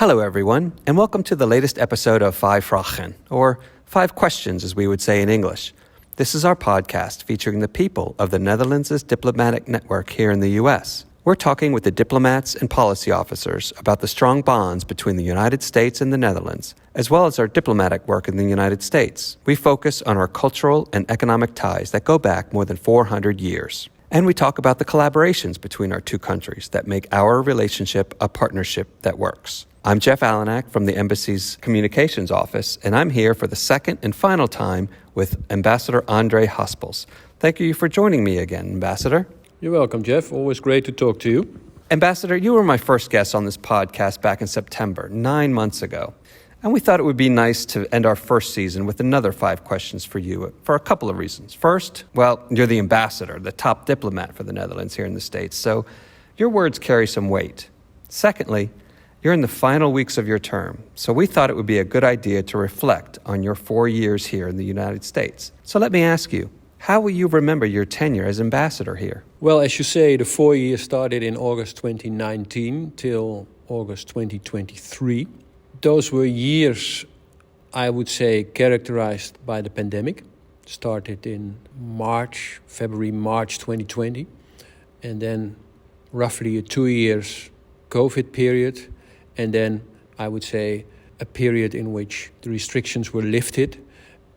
Hello, everyone, and welcome to the latest episode of Vijf Vragen, or 5 Questions, as we would say in English. This is our podcast featuring the people of the Netherlands' diplomatic network here in the U.S. We're talking with the diplomats and policy officers about the strong bonds between the United States and the Netherlands, as well as our diplomatic work in the United States. We focus on our cultural and economic ties that go back more than 400 years. And we talk about the collaborations between our two countries that make our relationship a partnership that works. I'm Jeff Allenack from the Embassy's Communications Office, and I'm here for the second and final time with Ambassador André Haspels. Thank you for joining me again, Ambassador. You're welcome, Jeff. Always great to talk to you. Ambassador, you were my first guest on this podcast back in September, 9 months ago. And we thought it would be nice to end our first season with another 5 questions for you for a couple of reasons. First, well, you're the ambassador, the top diplomat for the Netherlands here in the States, so your words carry some weight. Secondly, you're in the final weeks of your term, so we thought it would be a good idea to reflect on your 4 years here in the United States. So let me ask you, how will you remember your tenure as ambassador here? Well, as you say, the 4 years started in August 2019 till August 2023. Those were years, I would say, characterized by the pandemic. Started in February, March 2020. And then roughly a 2 years COVID period. And then I would say a period in which the restrictions were lifted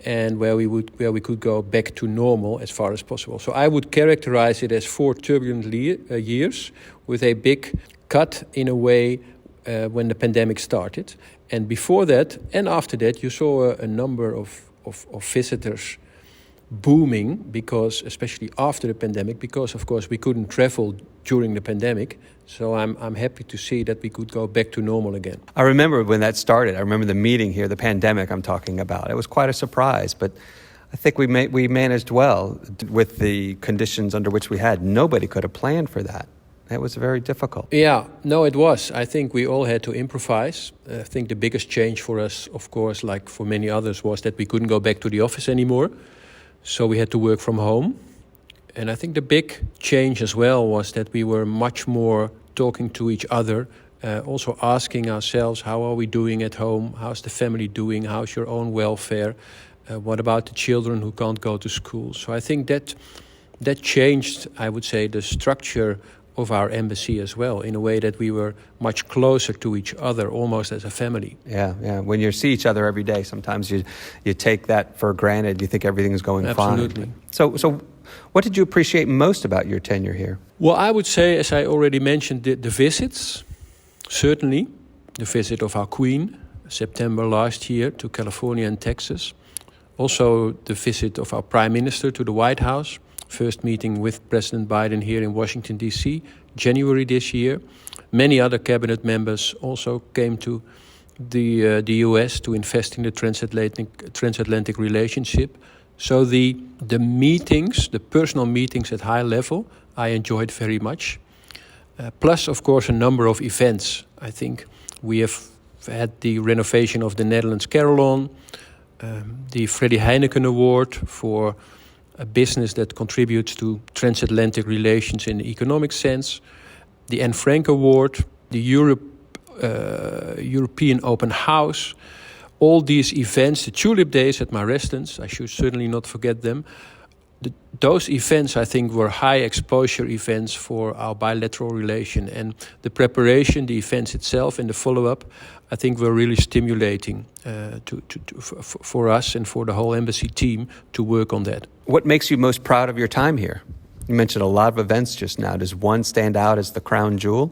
and where we could go back to normal as far as possible. So I would characterize it as 4 turbulent years with a big cut in a way when the pandemic started. And before that and after that, you saw a number of visitors booming because, especially after the pandemic, because of course we couldn't travel during the pandemic. So I'm happy to see that we could go back to normal again. I remember when that started. I remember the meeting here, the pandemic I'm talking about. It was quite a surprise, but I think we managed well with the conditions under which we had. Nobody could have planned for that. It was very difficult. Yeah, no, it was. I think we all had to improvise. I think the biggest change for us, of course, like for many others, was that we couldn't go back to the office anymore. So we had to work from home. And I think the big change as well was that we were much more talking to each other, also asking ourselves, how are we doing at home? How's the family doing? How's your own welfare? What about the children who can't go to school? So I think that changed, I would say, the structure of our embassy as well, in a way that we were much closer to each other, almost as a family. Yeah. When you see each other every day, sometimes you take that for granted. You think everything's going Absolutely. fine. So what did you appreciate most about your tenure here? Well, I would say, as I already mentioned, the visits. Certainly, the visit of our Queen, September last year, to California and Texas. Also, the visit of our Prime Minister to the White House. First meeting with President Biden here in Washington, D.C., January this year. Many other cabinet members also came to the U.S. to invest in the transatlantic relationship. So the meetings, the personal meetings at high level, I enjoyed very much. Plus, of course, a number of events. I think we have had the renovation of the Netherlands Carillon, the Freddie Heineken Award for a business that contributes to transatlantic relations in the economic sense, the Anne Frank Award, the European Open House, all these events, the Tulip Days at my residence, I should certainly not forget them. Those events, I think, were high exposure events for our bilateral relation, and the preparation, the events itself and the follow-up, I think were really stimulating for us and for the whole embassy team to work on that. What makes you most proud of your time here? You mentioned a lot of events just now. Does one stand out as the crown jewel?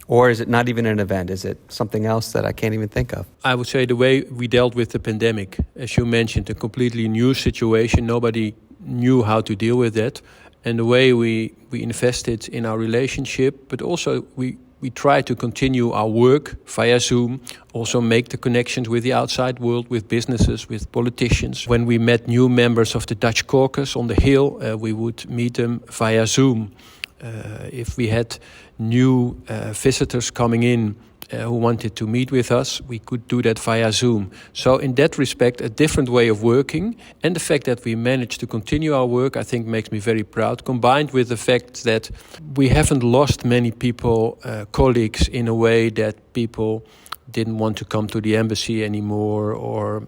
Or is it not even an event? Is it something else that I can't even think of? I would say the way we dealt with the pandemic. As you mentioned, a completely new situation. Nobody knew how to deal with that. And the way we invested in our relationship, but also we tried to continue our work via Zoom, also make the connections with the outside world, with businesses, with politicians. When we met new members of the Dutch caucus on the Hill, we would meet them via Zoom. If we had new visitors coming in who wanted to meet with us, we could do that via Zoom. So in that respect, a different way of working, and the fact that we managed to continue our work, I think makes me very proud, combined with the fact that we haven't lost many people, colleagues, in a way that people didn't want to come to the embassy anymore or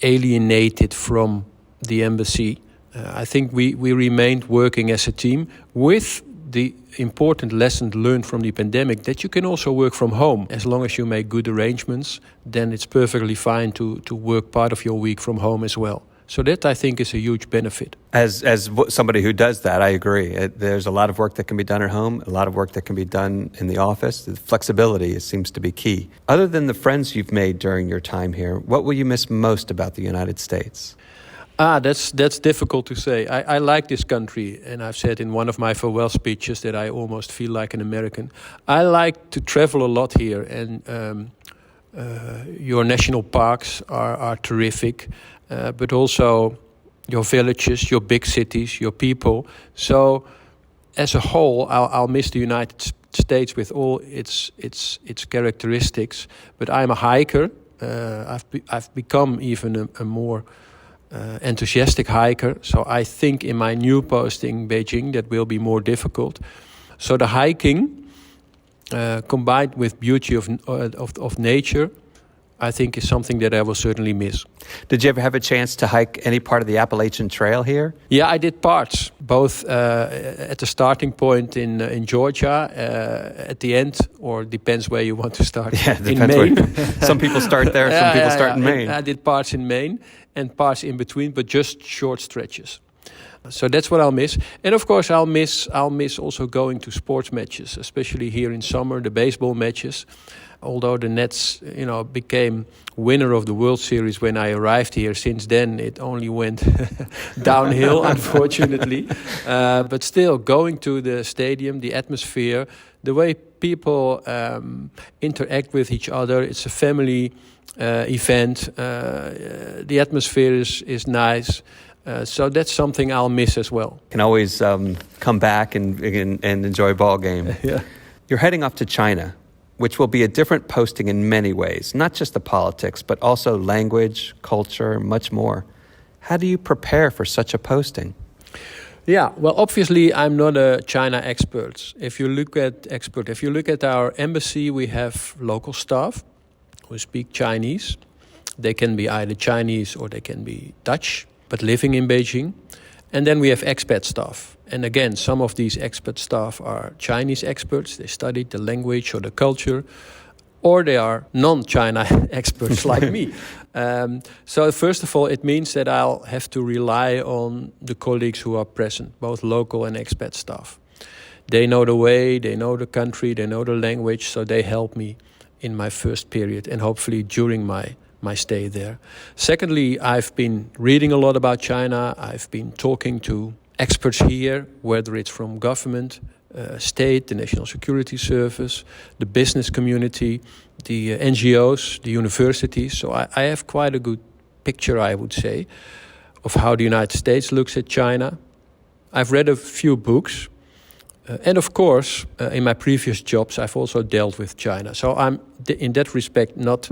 alienated from the embassy. I think we remained working as a team with the important lesson learned from the pandemic that you can also work from home. As long as you make good arrangements, then it's perfectly fine to work part of your week from home as well. So that, I think, is a huge benefit. As somebody who does that, I agree. There's a lot of work that can be done at home, a lot of work that can be done in the office. The flexibility seems to be key. Other than the friends you've made during your time here, what will you miss most about the United States? That's difficult to say. I like this country, and I've said in one of my farewell speeches that I almost feel like an American. I like to travel a lot here, and your national parks are terrific, but also your villages, your big cities, your people. So, as a whole, I'll miss the United States with all its characteristics. But I'm a hiker. I've become even a more enthusiastic hiker, so I think in my new posting Beijing that will be more difficult. So the hiking combined with beauty of nature, I think is something that I will certainly miss. Did you ever have a chance to hike any part of the Appalachian Trail here? Yeah, I did parts, both at the starting point in Georgia, at the end, or depends where you want to start. Yeah, in Maine. Some people start there, some people start in Maine. I did parts in Maine and parts in between, but just short stretches. So that's what I'll miss. And of course, I'll miss also going to sports matches, especially here in summer, the baseball matches. Although the Nets, became winner of the World Series when I arrived here, since then it only went downhill, unfortunately. But still, going to the stadium, the atmosphere, the way people interact with each other, it's a family event. The atmosphere is nice. So that's something I'll miss as well. Can always come back and enjoy a ball game. Yeah. You're heading off to China, which will be a different posting in many ways, not just the politics, but also language, culture, much more. How do you prepare for such a posting? Yeah, well, obviously, I'm not a China expert. If you look at our embassy, we have local staff who speak Chinese. They can be either Chinese or they can be Dutch, but living in Beijing. And then we have expat staff. And again, some of these expat staff are Chinese experts. They studied the language or the culture. Or they are non-China experts like me. So first of all, it means that I'll have to rely on the colleagues who are present, both local and expat staff. They know the way, they know the country, they know the language, so they help me in my first period and hopefully during my stay there. Secondly, I've been reading a lot about China. I've been talking to experts here, whether it's from government, state, the National Security Service, the business community, the NGOs, the universities. So I have quite a good picture, I would say, of how the United States looks at China. I've read a few books. And of course, in my previous jobs, I've also dealt with China. So I'm, in that respect, not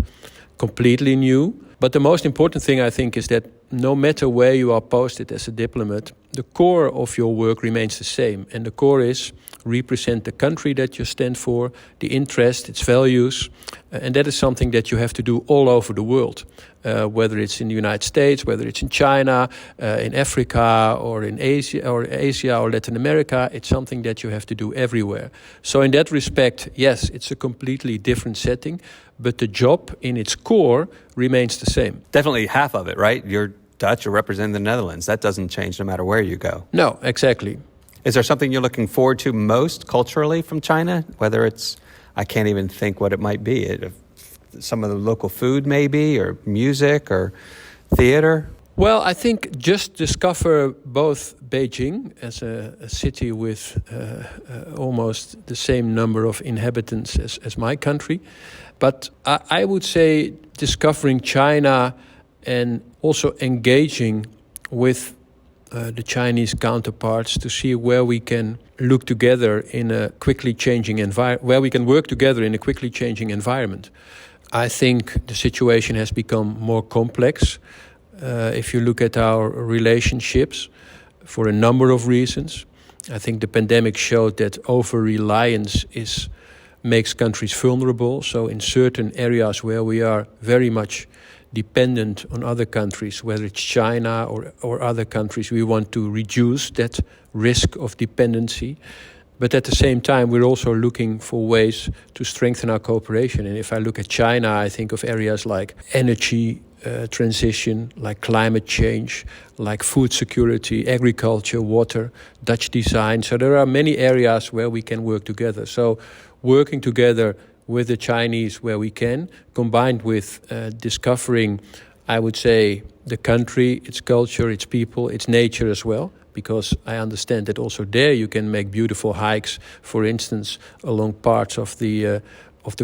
completely new. But the most important thing, I think, is that no matter where you are posted as a diplomat, the core of your work remains the same. And the core is represent the country that you stand for, the interest, its values. And that is something that you have to do all over the world, whether it's in the United States, whether it's in China, in Africa, or in Asia or Latin America. It's something that you have to do everywhere. So in that respect, yes, it's a completely different setting, but the job in its core remains the same. Definitely half of it, right? You're Dutch or represent the Netherlands. That doesn't change no matter where you go. No, exactly. Is there something you're looking forward to most culturally from China? Whether it's, I can't even think what it might be. Some of the local food maybe, or music, or theater? Well, I think just discover both Beijing as a city with almost the same number of inhabitants as my country. But I would say discovering China and also engaging with the Chinese counterparts to see where we can look together in a quickly changing environment, where we can work together in a quickly changing environment. I think the situation has become more complex if you look at our relationships for a number of reasons. I think the pandemic showed that over-reliance is makes countries vulnerable. So in certain areas where we are very much dependent on other countries, whether it's China or other countries, we want to reduce that risk of dependency. But at the same time, we're also looking for ways to strengthen our cooperation. And if I look at China, I think of areas like energy transition, like climate change, like food security, agriculture, water, Dutch design. So there are many areas where we can work together. So working together with the Chinese where we can, combined with discovering, I would say, the country, its culture, its people, its nature as well. Because I understand that also there you can make beautiful hikes, for instance, along parts of the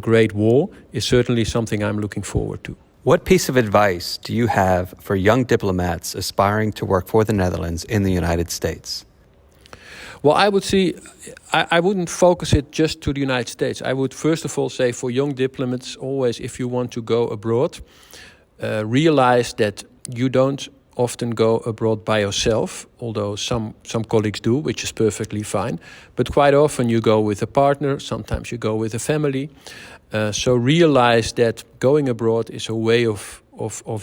Great Wall, is certainly something I'm looking forward to. What piece of advice do you have for young diplomats aspiring to work for the Netherlands in the United States? Well, I would see, I wouldn't focus it just to the United States. I would first of all say for young diplomats, always if you want to go abroad, realize that you don't often go abroad by yourself, although some colleagues do, which is perfectly fine. But quite often you go with a partner, sometimes you go with a family. So realize that going abroad is a way of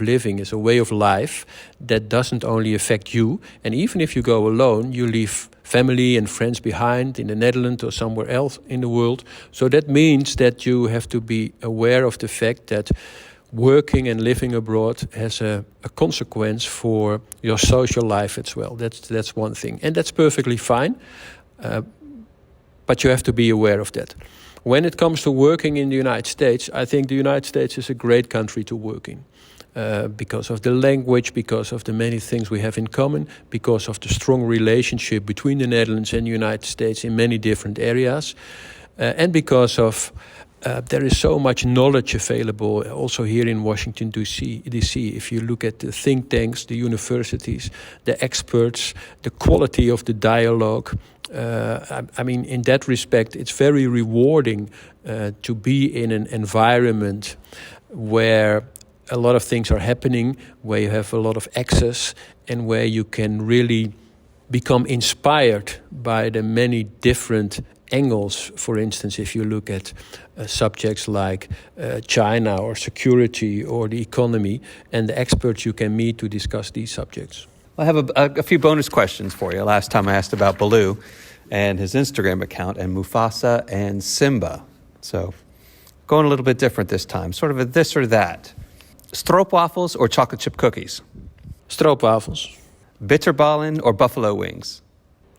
living, is a way of life that doesn't only affect you. And even if you go alone, you leave family and friends behind in the Netherlands or somewhere else in the world. So that means that you have to be aware of the fact that working and living abroad has a consequence for your social life as well. That's one thing. And that's perfectly fine. But you have to be aware of that. When it comes to working in the United States, I think the United States is a great country to work in. Because of the language, because of the many things we have in common, because of the strong relationship between the Netherlands and the United States in many different areas, and because of there is so much knowledge available also here in Washington, D.C. If you look at the think tanks, the universities, the experts, the quality of the dialogue, I mean, in that respect, it's very rewarding to be in an environment where a lot of things are happening, where you have a lot of access, and where you can really become inspired by the many different angles. For instance, if you look at subjects like China or security or the economy, and the experts you can meet to discuss these subjects. I have a few bonus questions for you. Last time I asked about Baloo and his Instagram account, and Mufasa and Simba. So going a little bit different this time, sort of a this or that. Stroopwafels or chocolate chip cookies? Stroopwafels. Bitterballen or buffalo wings?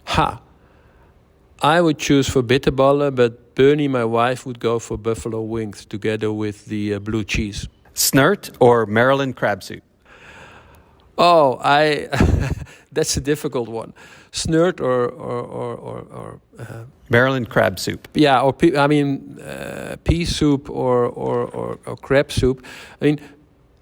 I would choose for bitterballen, but Bernie, my wife, would go for buffalo wings together with the blue cheese. Snert or Maryland crab soup? Oh, that's a difficult one. Snert or Maryland crab soup. Yeah, or pea soup or crab soup. I mean,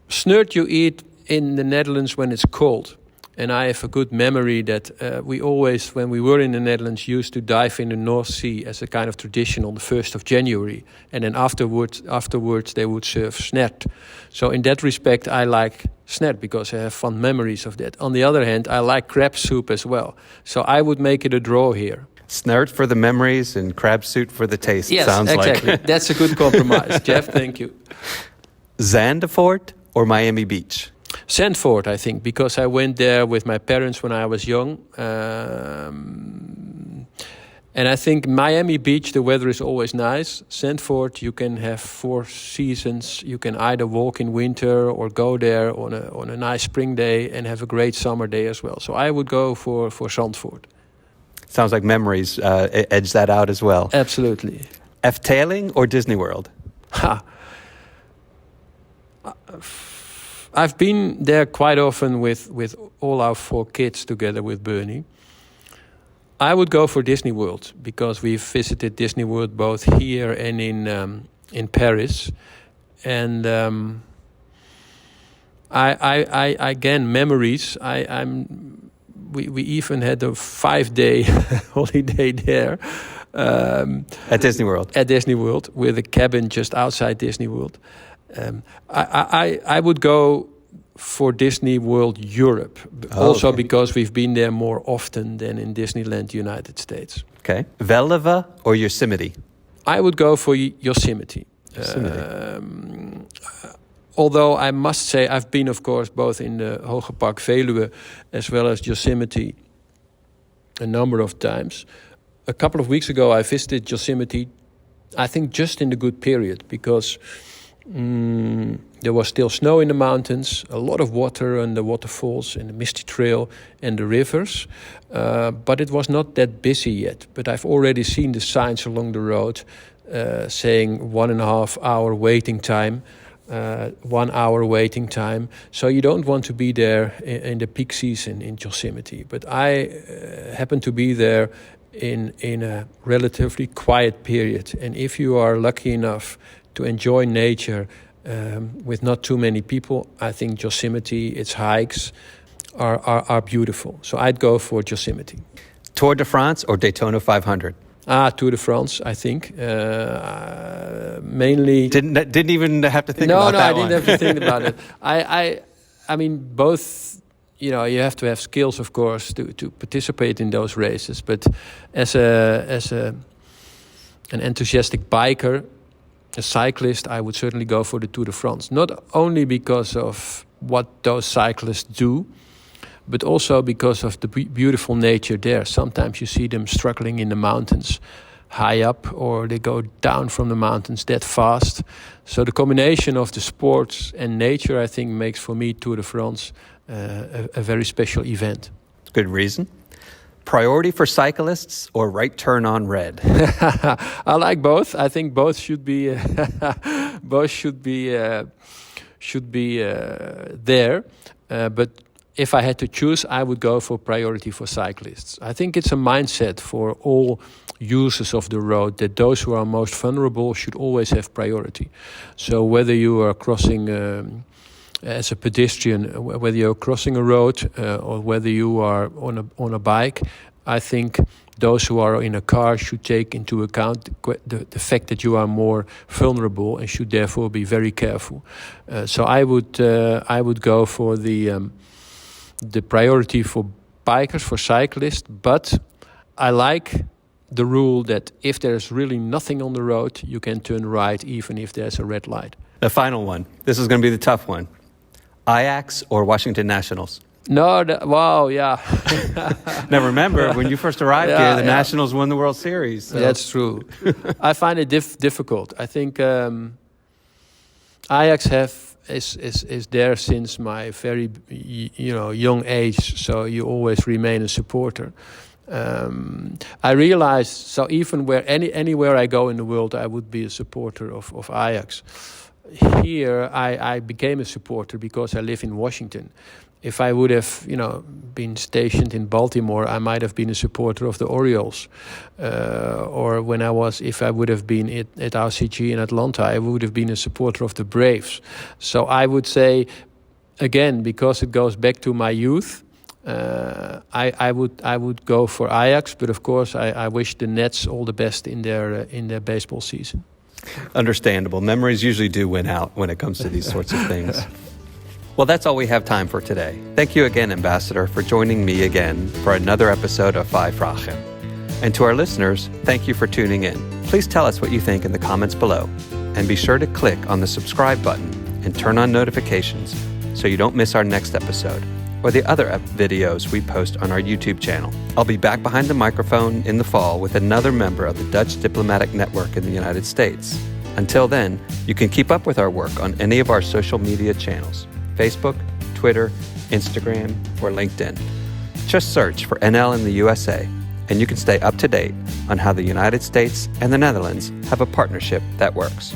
snert you eat in the Netherlands when it's cold. And I have a good memory that we always, when we were in the Netherlands, used to dive in the North Sea as a kind of tradition on the 1st of January. And then afterwards they would serve snert. So in that respect, I like snert because I have fond memories of that. On the other hand, I like crab soup as well. So I would make it a draw here. Snert for the memories and crab soup for the taste, yes, sounds exactly. like. That's a good compromise. Jeff, thank you. Zandvoort or Miami Beach? Zandvoort, I think, because I went there with my parents when I was young. And I think Miami Beach, the weather is always nice. Zandvoort, you can have 4 seasons. You can either walk in winter or go there on a nice spring day and have a great summer day as well. So I would go for Zandvoort. Sounds like memories edge that out as well. Absolutely. Efteling or Disney World? I've been there quite often with all our 4 kids together with Bernie. I would go for Disney World because we've visited Disney World both here and in Paris, and I again memories. We even had a 5-day holiday there at Disney World. At Disney World with a cabin just outside Disney World. I would go for Disney World Europe, also okay, because we've been there more often than in Disneyland United States. Okay. Velva or Yosemite? I would go for Yosemite. Although I must say I've been, of course, both in the Hogepark Veluwe as well as Yosemite a number of times. A couple of weeks ago, I visited Yosemite, I think just in the good period, because there was still snow in the mountains, a lot of water and the waterfalls and the Misty Trail and the rivers. But it was not that busy yet. But I've already seen the signs along the road saying 1.5 hour waiting time, 1 hour waiting time. So you don't want to be there in the peak season in Yosemite. But I happen to be there in a relatively quiet period. And if you are lucky enough to enjoy nature with not too many people, I think Yosemite, its hikes are beautiful. So I'd go for Yosemite. Tour de France or Daytona 500? Tour de France, I think. Mainly... Didn't even have to think about that one. No, I didn't have to think about it. I mean, both, you have to have skills, of course, to participate in those races. But as an enthusiastic biker, a cyclist, I would certainly go for the Tour de France. Not only because of what those cyclists do, but also because of the beautiful nature there. Sometimes you see them struggling in the mountains high up, or they go down from the mountains that fast. So the combination of the sports and nature, I think, makes for me Tour de France a very special event. Good reason. Priority for cyclists or right turn on red? I like both. I think both should be there. But if I had to choose, I would go for priority for cyclists. I think it's a mindset for all users of the road that those who are most vulnerable should always have priority. So whether you are crossing as a pedestrian, whether you're crossing a road or whether you are on a bike, I think those who are in a car should take into account the fact that you are more vulnerable and should therefore be very careful. So I would go for the priority for bikers, for cyclists, but I like the rule that if there's really nothing on the road, you can turn right even if there's a red light. The final one. This is going to be the tough one. Ajax or Washington Nationals? No, wow, yeah. Now remember, when you first arrived here, the Nationals won the World Series. So. That's true. I find it difficult. I think Ajax is there since my very young age, so you always remain a supporter. I realized, so even anywhere I go in the world, I would be a supporter of Ajax. Here, I became a supporter because I live in Washington. If I would have, been stationed in Baltimore, I might have been a supporter of the Orioles. Or if I would have been at RCG in Atlanta, I would have been a supporter of the Braves. So I would say, again, because it goes back to my youth, I would go for Ajax. But of course, I wish the Nets all the best in their baseball season. Understandable. Memories usually do win out when it comes to these sorts of things. Well, that's all we have time for today. Thank you again, Ambassador, for joining me again for another episode of Vijf Vragen. And to our listeners, thank you for tuning in. Please tell us what you think in the comments below. And be sure to click on the subscribe button and turn on notifications so you don't miss our next episode or the other videos we post on our YouTube channel. I'll be back behind the microphone in the fall with another member of the Dutch Diplomatic Network in the United States. Until then, you can keep up with our work on any of our social media channels: Facebook, Twitter, Instagram, or LinkedIn. Just search for NL in the USA, and you can stay up to date on how the United States and the Netherlands have a partnership that works.